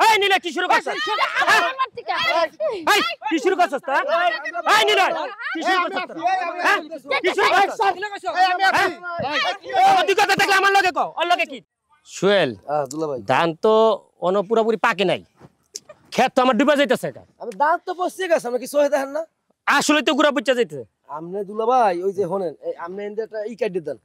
এই নিলে কি শুরু করছস এই কি শুরু করছস তোরা এই নিলে কি শুরু করছস তোরা কি শুরু করছস তুই কথা দেখলে আমার লগে কও ওর লগে কি সোহেল দুলা ভাই ধান তো অন পুরোপুরি পাকে নাই ক্ষেত তো আমার ডুবে যাইতেছে এটা আমি দাঁত তো পচে গেছে আমি কি সহে দেখেন না আসলে তো গুড়া বুঝা যাইতেছে আমনে দুলা ভাই ওই যে হনেন এই আমনে এন্ড একটা ই কাটি দেন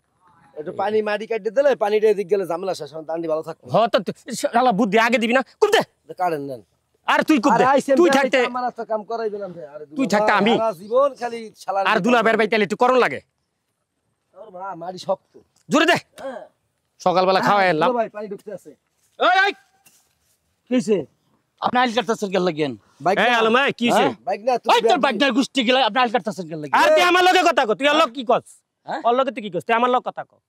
একটু পানি মাটি কাটি দিলে পানিটা এদিক গেলে ঝামেলা শেষ হয় দান্ডি ভালো থাকবে হ তো শালা বুদ্ধি আগে দিবি না কুপ দে কাটেন নেন আর তুই কুপ দে তুই থাকতে আমার একটা কাম করাইবেন আপনি আরে তুই থাকতে আমি জীবন খালি শালা আর দুলা বের বাইতে একটু করন লাগে তোর মা মাটি শক্ত জোরে দে সকালবেলা খাওয়াই এলাম ভাই পানি ঢুকতে আছে এই কিছে আপনি আইল কাটতেছেন কেন লাগেন বাইক এই আলম ভাই কি হইছে বাইক না ওই তোর বাইকটার গুষ্টি গেলে আপনি আইল কাটতেছেন কেন লাগেন আর তুই আমার লগে কথা কও তুই আর লগ কি কস হ্যাঁ? ওর লগে তুই কি কস তুই আমার লগ কথা কও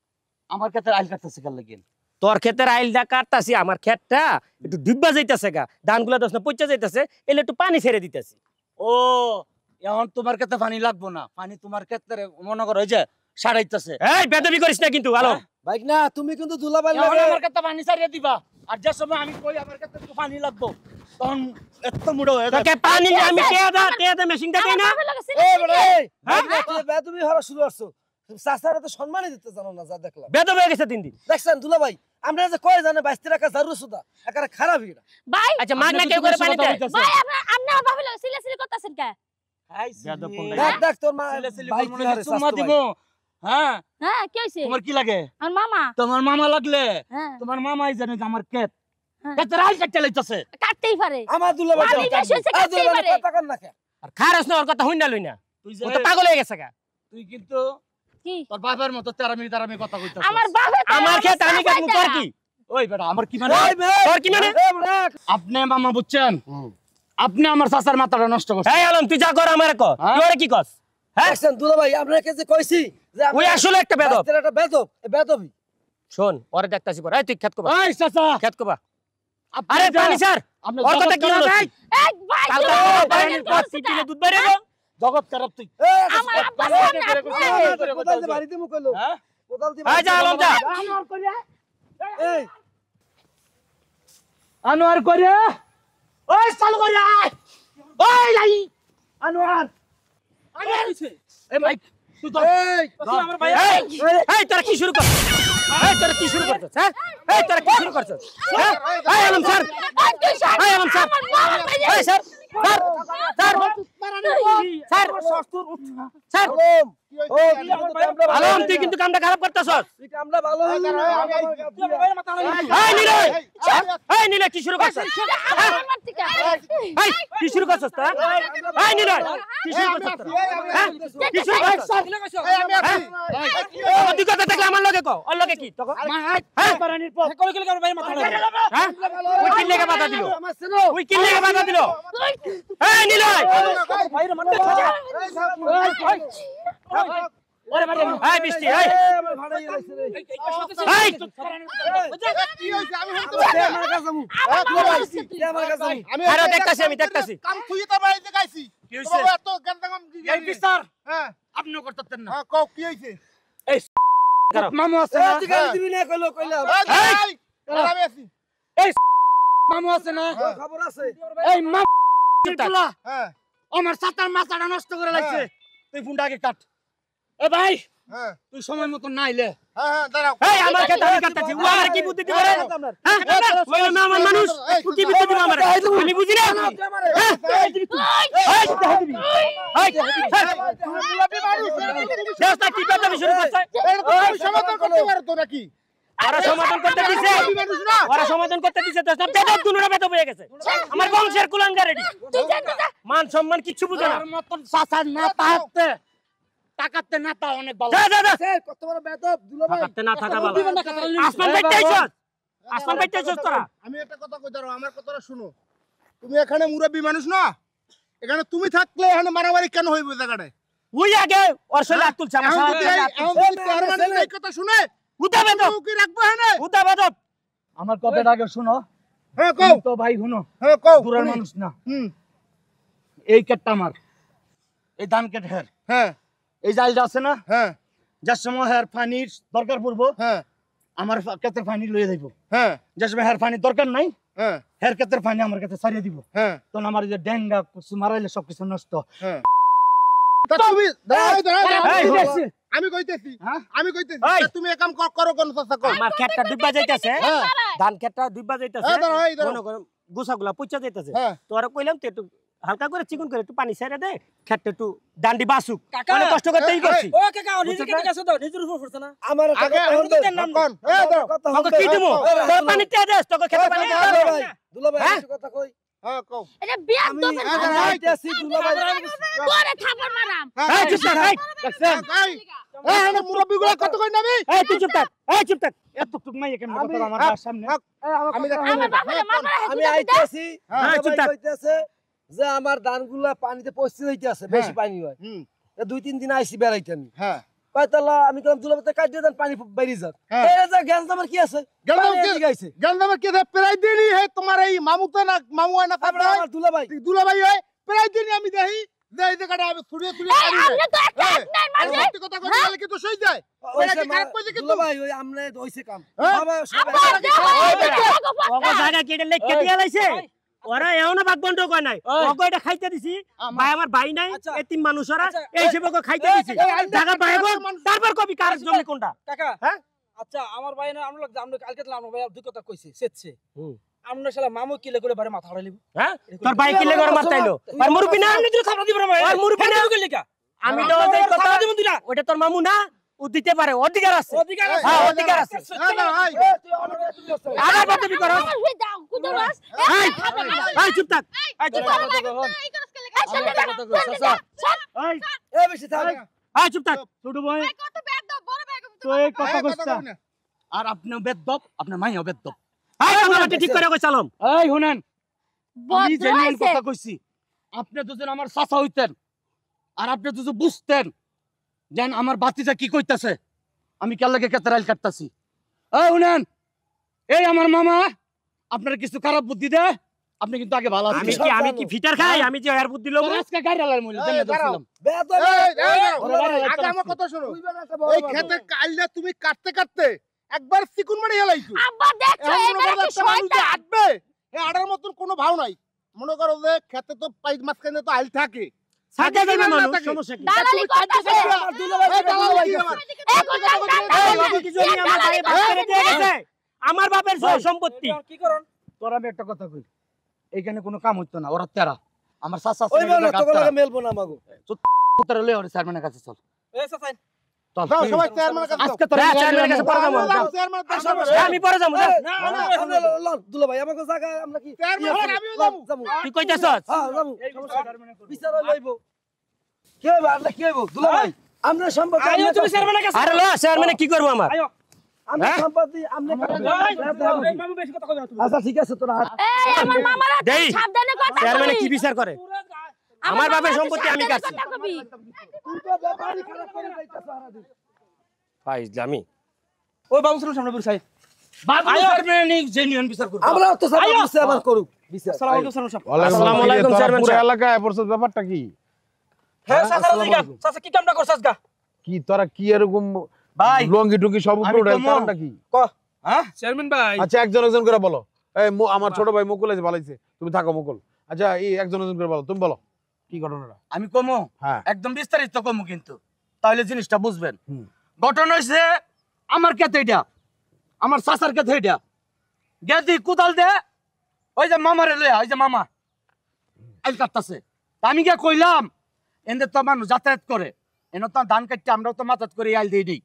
আমার কাছে আইল কাটতেছেন কেন লাগেন তোর ক্ষেতের আইলটা কাটতাছি আমার ক্ষেতটা একটু ডিব্বা যাইতাছে গা ধানগুলা দছ না পচা যাইতাছে এলে একটু পানি ছেড়ে দিতাছি ও এখন তোমার কাছে পানি লাগবো না পানি তোমার ক্ষেত্রে মনে করো ওই যে সারাইতেছে এই বেদবি করিস না কিন্তু আলম বাইক না তুমি কিন্তু দুলা ভাই এখন লাগে আমার কাছে পানি সারিয়ে দিবা আর যে সময় আমি কই আমার কাছে একটু পানি লাগবো তখন এত মুড়ো হয়ে তোকে পানি আমি টেদা মেশিনটা দেই না এই বড় এই তুমি হরা শুরু করছো চাচারা তো সম্মানই দিতে জানো না যা দেখলাম বেদব হয়ে গেছে 3 দিন দেখছেন দুলা ভাই আমরা যে কয় জানে 22 টাকা জারুর সুদা একারে খারাপ এটা ভাই আচ্ছা মাগনা কেউ করে পানি দেয় ভাই আপনি ভাবি লাগে সিলে করতেছেন কে বেদব কোন দেখ দেখ তোর মা বাইক মনে হয় চুম্মা দিব হ্যাঁ হ্যাঁ কি হইছে তোমার কি লাগে আমার মামা তোমার মামা লাগলে হ্যাঁ তোমার মামাই জানে যে আমার ক্ষেত হ্যাঁ। ক্ষেতের আইল কাটতে লাইতাছে কাটতেই পারে আমার দুলা ভাই আমি বেশি হইছে কাটতেই পারে কথা কর না কে আর খারাস না ওর কথা হইনা লই না তুই ও তো পাগল হয়ে গেছে গা তুই কিন্তু কি তোর বাবার মতো তারামি কথা কইতাছিস আমার বাবা আমার ক্ষেত আমি কাটমু তোর কি ওই বেটা আমার কি মানে ওই মে তোর কি মানে আপনি মামা বুঝছেন আপনি আমার চাচার মাথাটা নষ্ট করছেন এই আলম তুই যা কর আমারে ক তুই ওরে কি কস হ্যাঁ দেখছেন দুলা ভাই আপনাকে যে কইছি যে ওই আসলে একটা বেদব একটা বেদব বেদবই শোন ওরে দেখতাছি পর এই তুই ক্ষেত কবা ওই চাচা ক্ষেত কবা আপনি আরে যা, পানি স্যার আপনি ওর কথা কি হলো এক ভাই কালকে পানির পর সিটিলে দুধ বাইরে গো জগৎ খারাপ তুই আমার আব্বা সামনে আপনি কোদাল দিয়ে বাড়িতে মুখ কইলো হ্যাঁ কোদাল দিয়ে এই যা আলম যা এই আনোয়ার করে ওই চালু করে আয় ওই লাই আনোয়ার এই ভাই তুই তো আমার ভাই এই এই তোরা কি শুরু করছিস এই তোরা কি শুরু করছিস হ্যাঁ এই তোরা কি শুরু করছিস হ্যাঁ এই আলম স্যার এই আলম স্যার এই sir sir sir sir Alam তুই কিন্তু কামটা খারাপ করতেছস আমরা ভালো হই না এই নিলে কি শুরু করছিস আমার থেকে এই কি শুরু করছিস তোরা এই নিলে কি শুরু করছিস তোরা হ্যাঁ কি শুরু করছিস তুই কথা দেখলে আমার লগে কও ওর লগে কি তখন হ্যাঁ বারানির পর কল কল করে ভাই মাথা হ্যাঁ ওই কি লেগে বাধা দিল ওই কি লেগে বাধা দিল এই নিলে ভাইরে মানে এই বৃষ্টি এই এই আরে দেখতাছি আমি দেখতাছি কাম তুই তো বাড়িতে গাইছি কি হইছে এত গন্ডাগম কি এই বিচার হ্যাঁ আপনিও করতেন না হ্যাঁ কও কি হইছে মামু আছে না তুই গালি দিবি না কইলো কইলাম এই আমি আছি মামু আছে না খবর আছে এই মামু গুলা হ্যাঁ আমার চাচার মাথাটা নষ্ট করে লাগছে তুই ফোনটা আগে কাট এ ভাই হ্যাঁ তুই সময় মতো না আইলে হ্যাঁ দাঁড়াও এই আমার কাছে আমি কাটতাছি ও আমার কি বুদ্ধি দিবে রে হ্যাঁ ওই না আমার মানুষ তুই কি বুদ্ধি দিবে আমার আমি বুঝি না এই দিবি তুই এই দেশটা কি কথা শুরু করছে তুমি সমাধান করতে পারো তো নাকি ওরা সমাধান করতে দিছে ওরা সমাধান করতে দিছে তো সব বেদব দুনুরা বেদব হয়ে গেছে আমার বংশের কুলাঙ্গা রেডি মান সম্মান কিছু বুঝে না তোর মতন চাচার না তাহাতে টাকাতে না তা অনেক ভালো যা যা যা কত বড় বেদব দুলা ভাই থাকতে না থাকা ভালো আসমান বাইতেছস আসমান বাইতেছস তোরা আমি একটা কথা কই দাঁড়াও আমার কথাটা শুনো তুমি এখানে মুরব্বী মানুষ না এখানে তুমি থাকলে এখানে মারামারি কেন হইব জায়গাটায় ওই আগে ওর সাথে হাত তুলছে আমার সাথে এই কথা শুনে উদা বেদব কি রাখবো হ্যাঁ উদা বেদব আমার কথাটা আগে শুনো হ্যাঁ কও তো ভাই শুনো হ্যাঁ কও দূরের মানুষ না হুম এই কেটটা আমার এই ধান কেট হের হ্যাঁ এই জালটা আছে না হ্যাঁ যার সময় হের পানির দরকার পড়বো হ্যাঁ আমার কেতে পানি লইয়ে যাইব হ্যাঁ যার সময় হের পানির দরকার নাই হ্যাঁ হের ক্ষেত্রে পানি আমার কাছে ছাড়িয়ে দিব হ্যাঁ তখন আমার এই যে ডেঙ্গা কিছু মারাইলে সবকিছু নষ্ট হ্যাঁ তা তুমি দাঁড়াও, দাঁড়াও, দাঁড়াও। এই, দেখছি। আমি কইতেছি হ্যাঁ? আমি কইতেছি এই। তা তুমি এক কাম করো কোন চাচা কর আমার ক্ষেতটা ডুববা যাইতাছে হ্যাঁ ধান ক্ষেতটা ডুববা যাইতাছে এই দাঁড়াও, এই দাঁড়াও। মনে করো গুছাগুলা পুচ্চা যাইতাছে হ্যাঁ তোরা কইলাম তুই একটু হালকা করে চিকন করে একটু পানি ছেড়ে দে ক্ষেতটা একটু ডান্ডি বাসুক কাকা, অনেক কষ্ট করতেই এই, করছি ও কাকা নিজের কেটে গেছে তো নিজের উপর পড়ছে না আমার একটা আগে কথা আমি শুনবেন। তো নাম এই দাঁড়াও তোকে কি দিমু তোর পানি তে দেস তোকে খেতে পানি দুলাভাই হ্যাঁ? একটা কথা কই হ্যাঁ কও এটা বিয়ার আমি দোকান আমি আইতাছি দুলাভাই তোরে থাপড় মারাম এই চুপ থাক এই দেখছেন এই এই মুরব্বিগুলো কত কই নামি এই তুই চুপ থাক এই চুপ থাক এতটুক নাই কেমন আমি- কথা আমার বাবার সামনে আমি দেখো আমার বাবারে মারমারে আমি হেঁটে আইতাছি হ্যাঁ, চুপ থাক। কইতাছে যে আমার ধানগুলা পানিতে পচে যাইতাছে বেশি পানি হয় হুম 2-3 দিন আইছি বেড়াইতে আমি হ্যাঁ কয়তালা আমি কইলাম দুলাভাই কাটিয়ে দেন পানি বেরিয়ে যাক হ্যাঁ। এই যে গ্যাস আমার কি আছে গেলাম পানি কি এদিকে আইছে গেলাম কি প্রায় দিনই হে তোমার এই মামুতে না মামু হয় না তারপরে তারপরে আমার দুলাভাই দুলাভাই হয় প্রায় দিনই আমি দেখি যে এই জায়গাটা আমি ছুড়িয়ে ছুড়িয়ে এই পানি আমরা তো একটা এই, নাই আর মাঝে সত্যি কথা কইতে গেলে কি তো সই যায় ওইসে কি খারাপ কইছে কিন্তু? দুলাভাই ওই আমনে হইছে কাম হ্যাঁ? বাবা আব্বা দেখো ওগো জায়গা কেটে লেখ কেটে লাইছে ওরা এওনা ভাগ বন্ধ কয় নাই ওগো এটা খাইতে দিছি ভাই আমার ভাই নাই এতিম মানুষ ওরা এই সেবক খাইতে দিছি জায়গা পাইবো তারপর কবি কার জমি কোনটা কাকা হ্যাঁ? আচ্ছা আমার ভাই না আমরা আমরা কালকে তো আমরা ভাই দুই কথা কইছি সেচ্ছে হুম। আমরা শালা মামু কিলে করে বারে মাথা হারাইলিব হ্যাঁ তোর ভাই কিলে করে মারতাইলো আর মুরবি না আপনি তো খাবার দিব না ভাই আর মুরবি না কিলে কা আমি তো ওই কথা দিব দিলা ওটা তোর মামু না ও দিতে পারে অধিকার আছে অধিকার হ্যাঁ অধিকার আছে না না ভাই আবার বদবি করো আমার দাও কুদে বাস এই এই চুপ থাক এই চুপ থাক এই এই এ বেশি থাক এই চুপ থাক ছোট ভাই কত ব্যাগ দাও বড় ব্যাগ তো এই কথা এই, কথা কইছা কবি না। আর আপনিও বেদব আপনার মাইও বেদব এই কামলাটি ঠিক করে কইছালাম এই শুনেন আমি জেনুইন বদলাইছে কথা কইছি আপনি দুজন আমার চাচা হইতেন আর আপনি দুজন বুঝতেন যেন আমার বাতিজা কি কইতাছে আমি কেন লাগে কেতরাইল কাটতাছি এই শুনেন এই আমার মামা আপনার কিছু খারাপ বুদ্ধি দেয় আপনি কিন্তু আগে ভালো আছেন আমি কি ফিটার খাই আমি যে এর বুদ্ধি লব আজকে গাড়ি আলার মইল এই, জেনে দাঁড়াও। দছিলাম বেদ এই, এই, এই, ওরা বাইরে আগে যাইতে আমার পারছি। কথা শোনো বুঝবেন একটা ওই বড় খেতে কাইলে তুমি কাটতে কাটতে একবার চিকুন মারি হেলাইছো আব্বা দেখছো এখন মনে এটা করো কি একটা মানুষ যে শয়তান আটবে এই আটার মতন কোনো ভাও নাই মনে করো যে খেতে তো পাইক মাঝখানে তো আইল থাকে সাথে যাবে না মানুষ থাকে। সমস্যা কি দালালি করতেছে আমার দুলাভাই এই দালালি কি আমার? এই কোথায় এই বাবু কি জমি আমার ভাই ভাগ করে দিয়ে গেছে আমার বাপের সব সম্পত্তি কি করন তোর আমি একটা কথা কই এইখানে কোনো কাম হইতো না ওরা তেরা আমার চাচা ওই বলো তোকে লাগে মেলবো না মাগো পুত্র লয়ে ওরে চেয়ারম্যানের কাছে চল এই চাচা চল যাও সবাই চেয়ারম্যানের কাছে আজকে তোর হ্যাঁ, চেয়ারম্যানের কাছে পরে যাবো। যাও চেয়ারম্যানের কাছে যাও। আমি পরে যাবো যা। দুলাভাই আমাকে জায়গা আমরা কি চেয়ারম্যান আমিও যাবো যাবো তুই কইতাছস হ্যাঁ যাবো বিচার লইব কে হবে আমরা কি হইব দুলাভাই আমরা সম্পত্তি আইও তুমি চেয়ারম্যানের কাছে আরে ল চেয়ারম্যানে কি করব আমার আইও আমরা হ্যাঁ? সম্পত্তি আমরা এই মামু বেশি কথা কই না তুমি আচ্ছা ঠিক আছে তোরা এই আমার মামারা দেই। সাবধানে কথা চেয়ারম্যানে কবি। কি বিচার করে আমার বাপের মামারা সম্পত্তি আমি সাবধানে কাটছি কথা কবি। তুই তো ব্যাপারই খারাপ করে যাইতাছ সারাদিন ফাইজলামি ওই বাবু সামনে সামনে বসে বাবু চেয়ারম্যান জেনুইন বিচার করব আমরা তো সব বিচার আবার করুক বিচার আসসালামু আলাইকুম সালাম আসসালামু আলাইকুম চেয়ারম্যান পুরো সাহেব। এলাকায় পড়ছস ব্যাপারটা কি হ্যাঁ চাচা রাজিকা চাচা কি কামটা করছস গা কি তোরা কি এরকম ভাই লঙ্গি টুঙ্গি সব উপরে আমি উঠাই কমো। কারণটা কি হ্যাঁ চেয়ারম্যান ভাই আচ্ছা একজন একজন করে বলো এই আমার ছোট ভাই মুকুল আছে ভালো আছে তুমি থাকো মুকুল আচ্ছা এই একজন একজন করে বলো তুমি বলো কি ঘটনাটা আমি কমো হ্যাঁ একদম বিস্তারিত কমো কিন্তু তাহলে জিনিসটা বুঝবেন হুম। ঘটনা হইছে আমার ক্ষেতে এটা আমার চাচার ক্ষেতে এটা গেদি কুদাল দে ওই যে মামারে লইয়া ওই যে মামা আইল কাটতাছে তা আমি গিয়া কইলাম এদের তো মানুষ যাতায়াত করে এনে তো ধান কাটতে আমরাও তো মাথাত করে আইল দিয়ে দিই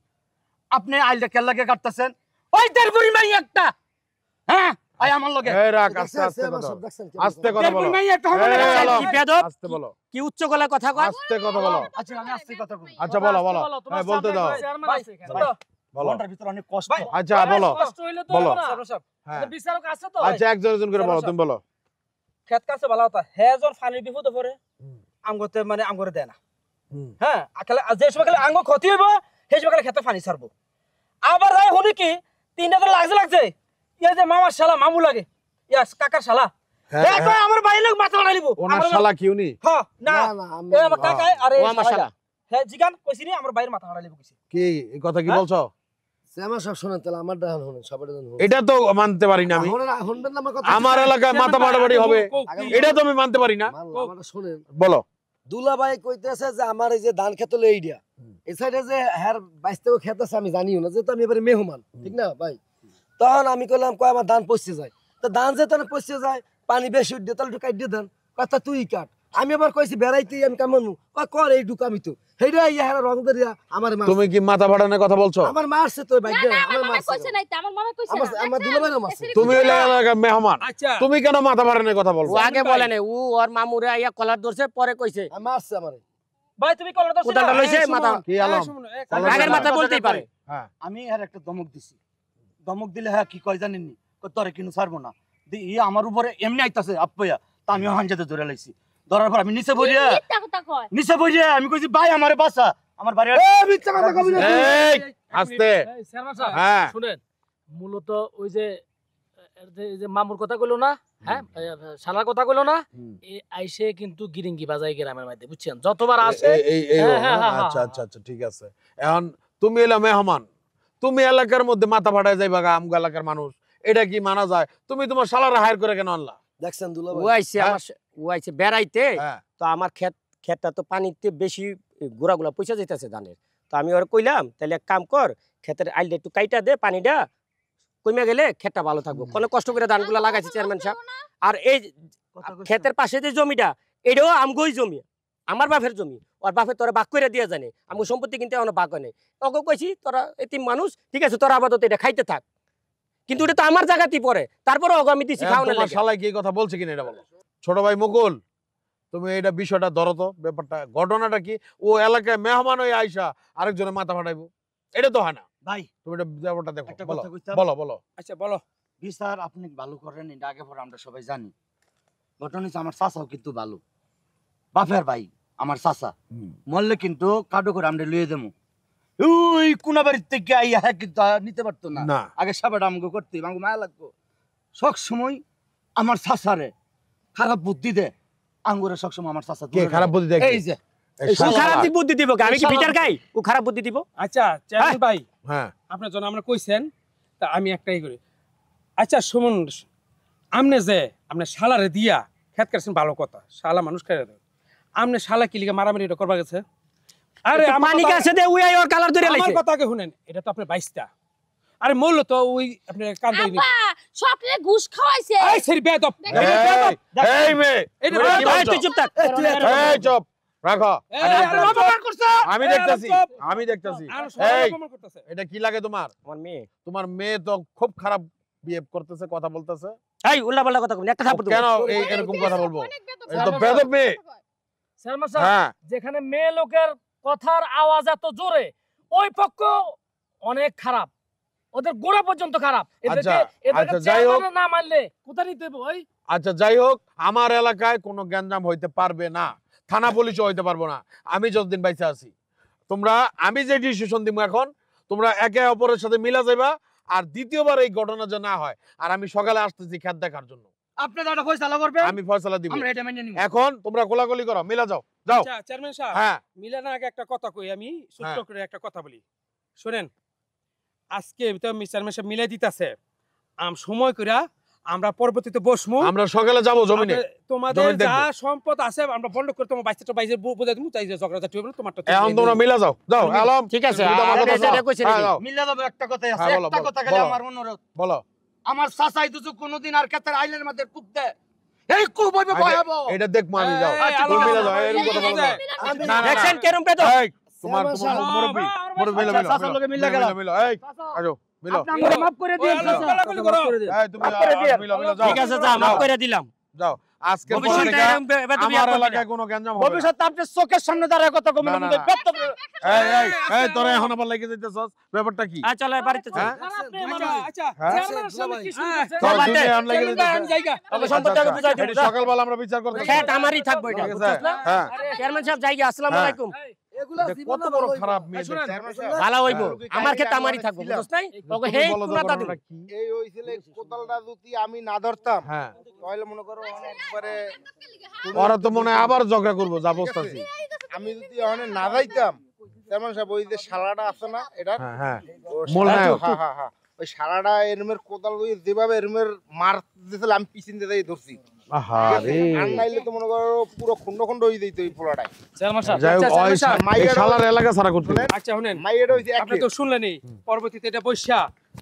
আপনি আইলটা কেল্লাকে কাটতেছেন ওই দেড় মাই একটা হ্যাঁ আই আমার লগে এই রাখ আস্তে আস্তে কথা বলো। আস্তে কথা বলো দেড় মাই একটা হবে না। এই বলো। কি বেদব আস্তে বলো কি উচ্চ গলায় কথা কয় আস্তে কথা বলো আচ্ছা আমি আসছি কথা কই আচ্ছা বলো বলো হ্যাঁ বলতে দাও চেয়ারম্যান আছে এখানে বলো ঘন্টার ভিতর অনেক কষ্ট আচ্ছা বলো কষ্ট হইলে তো বলো। হবে না সাহেব হ্যাঁ বিচারক আছে তো আচ্ছা একজন একজন করে বলো তুমি বলো খেত কাছে ভালো হতা হে জন ফানির বিপদে পড়ে আমগতে মানে আমগরে দেয় না হ্যাঁ আকালে যে সময় খালি আঙ্গ ক্ষতি হইব সেই সময় খালি খেতে পানি ছাড়বো আবার যাই হলি কি তিনটা তো লাগছে ইয়া যে মামার শালা মামু লাগে ইয়াস কাকার শালা হ্যাঁ, হে তো আমার বাইরে লোক মাথা লাগাইব ওনার শালা কি উনি হ্যাঁ না না না আমি এ আমার কাকা আরে ও আমার শালা। হ্যাঁ জিগান কইছিনি আমার বাইরে মাথা লাগাইব কইছি কি এই কথা কি বলছো চেয়ারম্যান সাহেব শুনেন তাহলে আমার ডান শুনেন সবার ডান শুনেন এটা তো মানতে পারি না আমি শুনবেন না আমার কথা আমার এলাকায় মাথা বাড়াবাড়ি হবে এটা তো আমি মানতে পারি না আমার শুনেন বলো দুলাভাই কইতেছে যে আমার এই যে ধান খেত লই দিয়া এই সাইডে যে হ্যার বাইস্তেও খেত আছে আমি জানিও না যেহেতু আমি এবারে মেহমান ঠিক না ভাই তখন আমি কইলাম কয় আমার ধান পচছে যায় তো ধান যে তখন পচছে যায় পানি বেশি উঠে তাহলে একটু কাট দিয়ে দেন কথা তুই কাট আমি আবার কইছি বেড়াইতে আমি কামানু কর এই ঢুকামি তো হেইডা ইয়া হেরা রং দরিয়া আমার মা তুমি কি মাথা বাড়ানোর কথা বলছো আমার মারছে তো ভাই না আমার আমার মামা মারছে কইছে নাই তো আমার মামা কইছে না আমার দুলাভাইও মারছে তুমি হইলে এলাকার মেহমান আচ্ছা তুমি কেন মাথা বাড়ানোর কথা বলছো ও আগে বলে নাই ও ওর মামুরে আইয়া কলার ধরছে পরে কইছে মারছে আমারে ভাই তুমি কলার দর্শন কোদালটা লইছে মাথা কি আলম আগের মাথা বলতেই পারে হ্যাঁ আমি আর একটা ধমক দিছি ধমক দিলে হ্যাঁ কি কয় জানেননি তোরে কিনু ছাড়বো না ই আমার উপরে এমনি আইতাছে আপ্পয়া তা আমি হাঞ্জাতে ধরে লাইছি ধরার পর আমি নিচে বইয়া মিথ্যা কথা কয় নিচে বইয়া আমি কইছি ভাই আমারে বাঁচা আমার বাড়ি মিথ্যা কথা কবি না এই আস্তে হ্যাঁ শুনেন মূলত ওই যে এই যে মামুর কথা কইলো না হ্যাঁ শালার কথা কইলো না এই আইসে কিন্তু গিরিঙ্গি বাজায় গ্রামের মধ্যে বুঝছেন যতবার আসে এই আচ্ছা আচ্ছা আচ্ছা ঠিক আছে এখন তুমি এলা মেহমান তুমি এলাকার মধ্যে মাথা ফাটায় যাইবা আমগো এলাকার মানুষ এটা কি মানা যায় তুমি তোমার শালারা হায়ার করে কেন আনলা দেখছেন ও দুলাভাই আইছে আমার ও আইছে বেড়াইতে হ্যাঁ তো আমার ক্ষেতটা তো পানিতে বেশি গোড়াগুলা পয়সা যাইতেছে ধানের তো আমি ওর কইলাম তাহলে এক কাম কর ক্ষেতের আইলটা একটু কাইটা দে পানিটা কমে গেলে ক্ষেতটা ভালো থাকবো কোনো কষ্ট করে ধানগুলা লাগাইছে চেয়ারম্যান সাহেব আর এই ক্ষেতের পাশে যে জমিটা এটাও আমগোই জমি আমার বাপের জমি ওর বাপের তোরা বাক করে দিয়ে জানে আমি সম্পত্তি কিনতে এখনো বাক হয় নাই ওকে কইছি তোরা এতিম মানুষ ঠিক আছে তোরা আপাতত এটা খাইতে থাক কিন্তু এটা তো আমার জায়গাতেই পড়ে তারপরে ওকে আমি দিছি খাওয়ানোর তোমার লাগে শালাই কি এই কথা বলছে কিনা এটা বলো ছোট ভাই মুকুল তুমি এটা বিষয়টা ধরো তো ব্যাপারটা ঘটনাটা কি ও এলাকায় মেহমান হয়ে আইসা আরেকজনের মাথা ফাটাইবো এটা তো হয় না ভাই তুমি এটা ব্যাপারটা দেখো একটা বলো কথা কইতাম বলো বলো আচ্ছা বলো বিচার আপনি ভালো করেন এটা আগে পরে আমরা সবাই জানি ঘটনা হচ্ছে আমার চাচাও কিন্তু ভালো বাপের ভাই আমার চাচা মরলে কিন্তু কাটো করে আমরা লইয়ে দেবো ওই কোনা বাড়ির থেকে আইয়া হ্যাঁ কিন্তু নিতে পারতো না না আগে সাবাটা আমাকে করতে আমাকে মায়া লাগতো সব সময় আমার চাচারে খারাপ বুদ্ধি দে আঙ্গুরে সবসময় আমার চাচা কে খারাপ বুদ্ধি দেখে এই যে এই ও শালা- খারাপ বুদ্ধি দিব আমি কি ফিটার গাই ও খারাপ বুদ্ধি দিব আচ্ছা চেয়ারম্যান ভাই হ্যাঁ আপনার জন্য আমরা কইছেন তা আমি একটাই করি আচ্ছা শুনুন আমনে যে আপনি শালারে দিয়া খেত কাটছেন ভালো কথা শালা মানুষ খাইয়া দেয় আমনে শালা কি লিগে মারামারি এটা করবা গেছে আরে আমার পানি কথা- কাছে দে উই আই ওর কালার ধরে আমার লাইছে কথা আগে শুনেন এটা তো আপনার 22টা আরে মূল্য তো ওই আপনি কান্দই আপা সবরে ঘুষ খাওয়াইছে এই সেরি বেয়াদব এই মেয়ে এটা তুমি কি ভাই, বলছো? তুই চুপ থাক এই চুপ রাখো আমি দেখতাছি চুপ। আমি দেখতাছি আর সবাই এই অপমান করতেছে এটা কি লাগে তোমার আমার মেয়ে তোমার মেয়ে তো খুব খারাপ বিহেভ করতেছে কথা বলতেছে এই উল্টা পাল্টা কথা কই একটা থাপ্পড় কেন দেবো এই এরকম কথা বলবো অনেক বেদব এটা তো কথা বেদব মেয়ে চেয়ারম্যান সাহেব হ্যাঁ যেখানে মেয়ে লোকের কথার আওয়াজ এত জোরে ওই পক্ষ অনেক খারাপ ওদের গোড়া পর্যন্ত খারাপ আচ্ছা, এদেরকে আচ্ছা, যাই হোক। চেয়ারম্যানের না মানলে কোথায় নিতে হবে ওই আচ্ছা যাই হোক আমার এলাকায় কোনো গ্যাঞ্জাম হইতে পারবে না থানা পুলিশও হইতে পারবো না আমি যতদিন বাইচে আছি তোমরা আমি যে ডিসিশন দিব এখন তোমরা একে অপরের সাথে মিলা যাইবা আর দ্বিতীয়বার এই ঘটনা যেন না হয় আর আমি সকালে আসতেছি খেত দেখার জন্য আপনি তো একটা ফয়সালা করবেন আমি ফয়সালা দিব আমরা এটা মেনে নিব এখন তোমরা কোলাকুলি করো মিলা যাও যাও আচ্ছা চেয়ারম্যান সাহেব হ্যাঁ মিলানা আগে একটা কথা কই আমি ছোট্ট হ্যাঁ। করে একটা কথা বলি শুনেন আজকে তো চেয়ারম্যান সাহেব মিলাই দিতাছে সময় কইরা আমরা পরবর্তীতে বসমু আমরা সকালে যাব জমিনে তোমাদের জমিন যা দেখবো। সম্পদ আছে আমরা বন্ধ করে তোমার বাইশটা বাইশে বুঝাই দিমু তাই যে ঝগড়া জাতি হবে না তোমারটা তুমি এখন নিয়ে তোমরা নিও। মিলা যাও যাও আলম ঠিক আছে তুমি তো আমার আর কথা এটা শোনো। কইছে হ্যাঁ, নাকি? যাও। মিল্লা যাবে একটা কথাই আছে হ্যাঁ, বলো, একটা বলো, কথা গেলে বলো। আমার অনুরোধ বলো আমার চাচাই তো কোনোদিন আর ক্ষেতের আইলের মধ্যে কূপ দেয় এই কূপ হইবে আগে ভয়াবহ এটা দেখবো আমি যাও এই, তুমি আল্লাহ, মিলা যাও আল্লাহ, এরকম কথা বলো না আমি- না, না, না। দেখছেন কেরম পেতো এই, তোমার চেয়ারম্যান তোমার সাহেব। মুরব্বি মুরব্বি মিলা আচ্ছা, মিলা চাচার লগে মিলা গেলাম। মিলা এই আসো মিলা আপনি আমারে মাফ করে দিন ওই, আল্লাহ, চাচা। কোলাকুলি করো। এই তুমি মাফ করে দিয়েন। মিলা মিলা যাও ঠিক আছে যা মাফ যাও, করে দিলাম যাও আজকে ভবিষ্যতে এরকম এবার তুমি আর আমার করবি না। এলাকায় কোনো গ্যাঞ্জাম হবে না। ভবিষ্যতে আপনার চোখের সামনে দাঁড়ায় কথা কমেন না, না, না। এই এই এই তোরা এখন আবার লেগে যাইতেছস ব্যাপারটা কি আর চলো বাড়িতে চল হ্যাঁ? আচ্ছা হ্যাঁ? চেয়ারম্যানের সামনে কি শুরু করছে? চল, বাদ দে। দুনিয়া এখন লেগে চেয়ারম্যান যাইতেছে। জায়গা তবে সম্পত্তিকে বুঝাই দিবো এটা সকালবেলা আমরা বিচার করতে খেত আমারই থাকবো এটা ঠিক আছে? বুঝছস না হ্যাঁ চেয়ারম্যান সাহেব জায়গা আসসালামু হ্যাঁ। আলাইকুম এগুলা এটা জীবনে কত বড় ভালো খারাপ হইবো। মেয়ে শুনেন, দেখতে। ভালো হইবো হ্যাঁ। আমার ক্ষেত আমারই থাকবো বুঝছস নাই তোকে তুমি হেই বলো তো কুলাটা দিবো ঘটনাটা কি? এই হইছিল কোদালটা যদি আমি না ধরতাম হ্যাঁ তাহলে মনে করো অনেকবারে ওরা তো মনে হয় আবার ঝগড়া করবো যা বসতাছি আমি যদি ওখানে না যাইতাম চেয়ারম্যান সাহেব ওই যে শালাটা আছে না এটা হ্যাঁ হ্যাঁ ও মূল শালা- নায়ক। হ্যাঁ হ্যাঁ হ্যাঁ ওই শালাটা এরমের কোদাল দিয়ে যেভাবে এরমের মার দিয়েছিল আমি পিছন দিয়ে ধরছি আহারে আর নাইলে তো মনে করো পুরো খন্ড খন্ড হয়ে যেত এই পোলাটাই চেয়ারম্যান সাহেব যাই হোক আচ্ছা, ওই চেয়ারম্যান সাহেব, এই শালার এলাকা ছাড়া করতে হবে। আচ্ছা শুনেন মাইয়েটা হইছে আপনি তো শুনলেনই পরবর্তীতে এটা বৈশা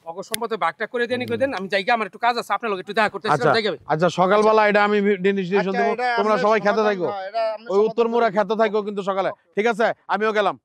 অগর সম্পদে ভাগটা করে দেন করে দেন আমি জায়গা আমার একটু কাজ আছে আপনার লগে একটু দেখা করতে আচ্ছা জায়গা আচ্ছা সকালবেলা এটা আমি ডিসিশন দেবো তোমরা সবাই খেতে থাকো ওই উত্তর মুড়া খেতে থাকো কিন্তু সকালে ঠিক আছে আমিও গেলাম